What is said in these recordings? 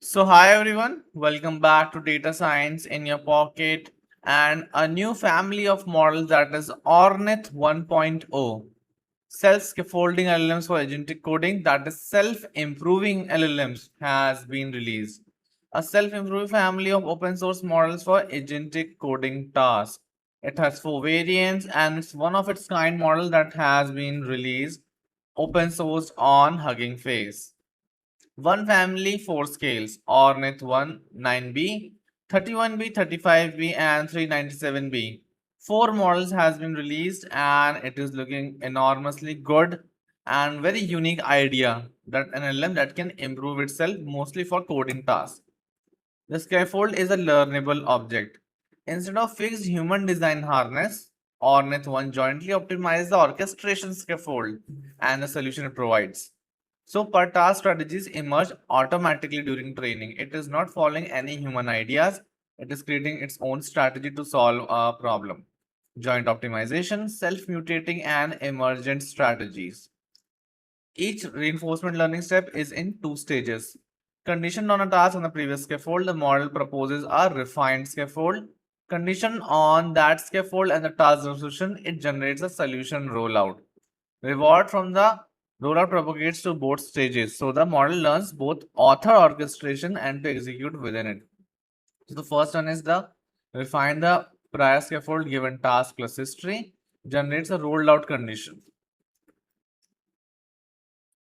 So, hi everyone, welcome back to Data Science in Your Pocket and a new family of models that is Ornith 1.0. Self-scaffolding LLMs for agentic coding, that is self-improving LLMs, has been released. A self-improving family of open source models for agentic coding tasks. It has 4 variants and it's one of its kind model that has been released open sourced on Hugging Face. One family, 4 scales, Ornith 1, 9B, 31B, 35B, and 397B. 4 models has been released and it is looking enormously good and very unique idea that an LLM that can improve itself mostly for coding tasks. The scaffold is a learnable object. Instead of fixed human design harness, Ornith 1 jointly optimizes the orchestration scaffold and the solution it provides. So per task strategies emerge automatically during training. It is not following any human ideas. It is creating its own strategy to solve a problem. Joint optimization, self-mutating and emergent strategies. Each reinforcement learning step is in 2 stages. Conditioned on a task on the previous scaffold, the model proposes a refined scaffold. Conditioned on that scaffold and the task resolution, it generates a solution rollout. Reward from the rollout propagates to both stages. So the model learns both author orchestration and to execute within it. So the first one is the refine the prior scaffold given task plus history, generates a rolled out condition.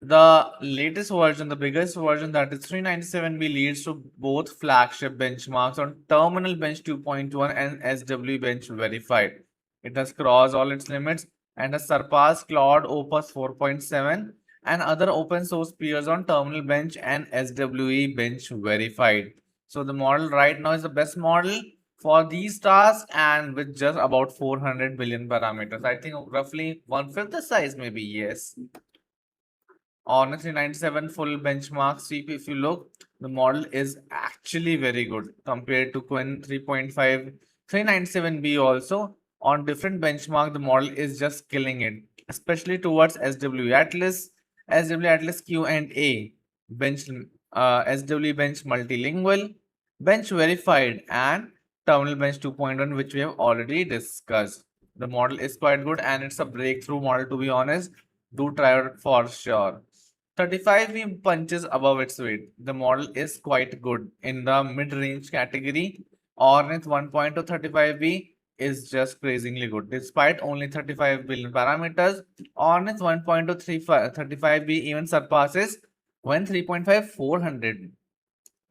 The latest version, the biggest version, that is 397B, leads to both flagship benchmarks on Terminal Bench 2.1 and SW Bench Verified. It has crossed all its limits and has surpassed Claude Opus 4.7 and other open source peers on Terminal Bench and SWE Bench Verified. So the model right now is the best model for these tasks and with just about 400 billion parameters. I think roughly 1/5 the size, maybe, yes. Honestly, 97 full benchmark CP, if you look, the model is actually very good compared to Quinn 3.5, 397B also. On different benchmark, the model is just killing it, especially towards SW Atlas, SW Atlas Q&A, bench, SW Bench Multilingual, Bench Verified, and Terminal Bench 2.1, which we have already discussed. The model is quite good and it's a breakthrough model, to be honest. Do try it for sure. 35V punches above its weight. The model is quite good in the mid-range category. Ornith 1.0 35V is just crazingly good. Despite only 35 billion parameters, Ornith 1.0 35V even surpasses when 3.5 400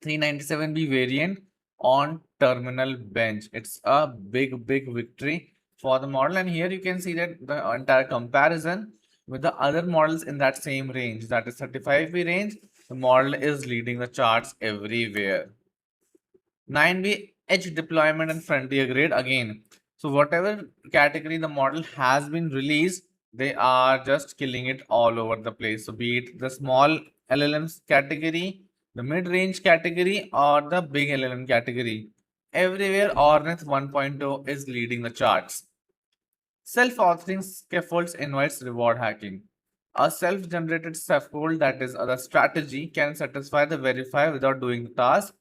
397B variant on terminal bench. It's a big victory for the model, and here you can see that the entire comparison with the other models in that same range, that is 35B range, the model is leading the charts everywhere. 9B edge deployment and frontier grade again. So whatever category the model has been released, they are just killing it all over the place. So be it the small LLMs category, the mid-range category, or the big LLM category. Everywhere Ornith 1.0 is leading the charts. Self-authoring scaffolds invites reward hacking. A self-generated scaffold, that is the strategy, can satisfy the verifier without doing the task,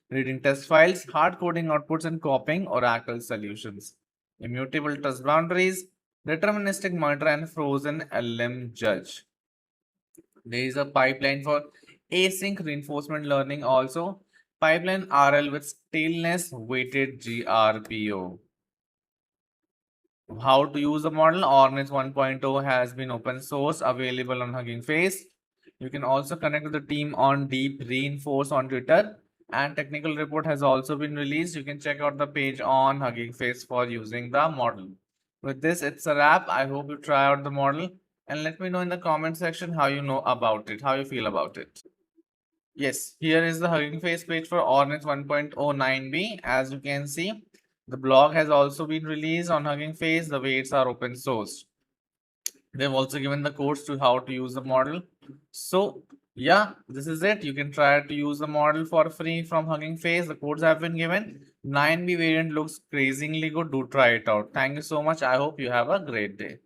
reading test files, hard coding outputs, and copying Oracle solutions. Immutable trust boundaries, deterministic monitor, and frozen LM judge. There is a pipeline for async reinforcement learning also. Pipeline RL with staleness weighted GRPO. How to use the model? Ornith 1.0 has been open source, available on Hugging Face. You can also connect with the team on Deep Reinforce on Twitter, and technical report has also been released. You can check out the page on Hugging Face for using the model. With this, it's a wrap. I hope you try out the model and let me know in the comment section how you know about it, how you feel about it. Yes, here is the Hugging Face page for Ornith 1.09B. As you can see, the blog has also been released on Hugging Face. The weights are open source. They've also given the codes to how to use the model. So yeah, this is it. You can try to use the model for free from Hugging Face. The codes have been given. 9B variant looks crazingly good. Do try it out. Thank you so much. I hope you have a great day.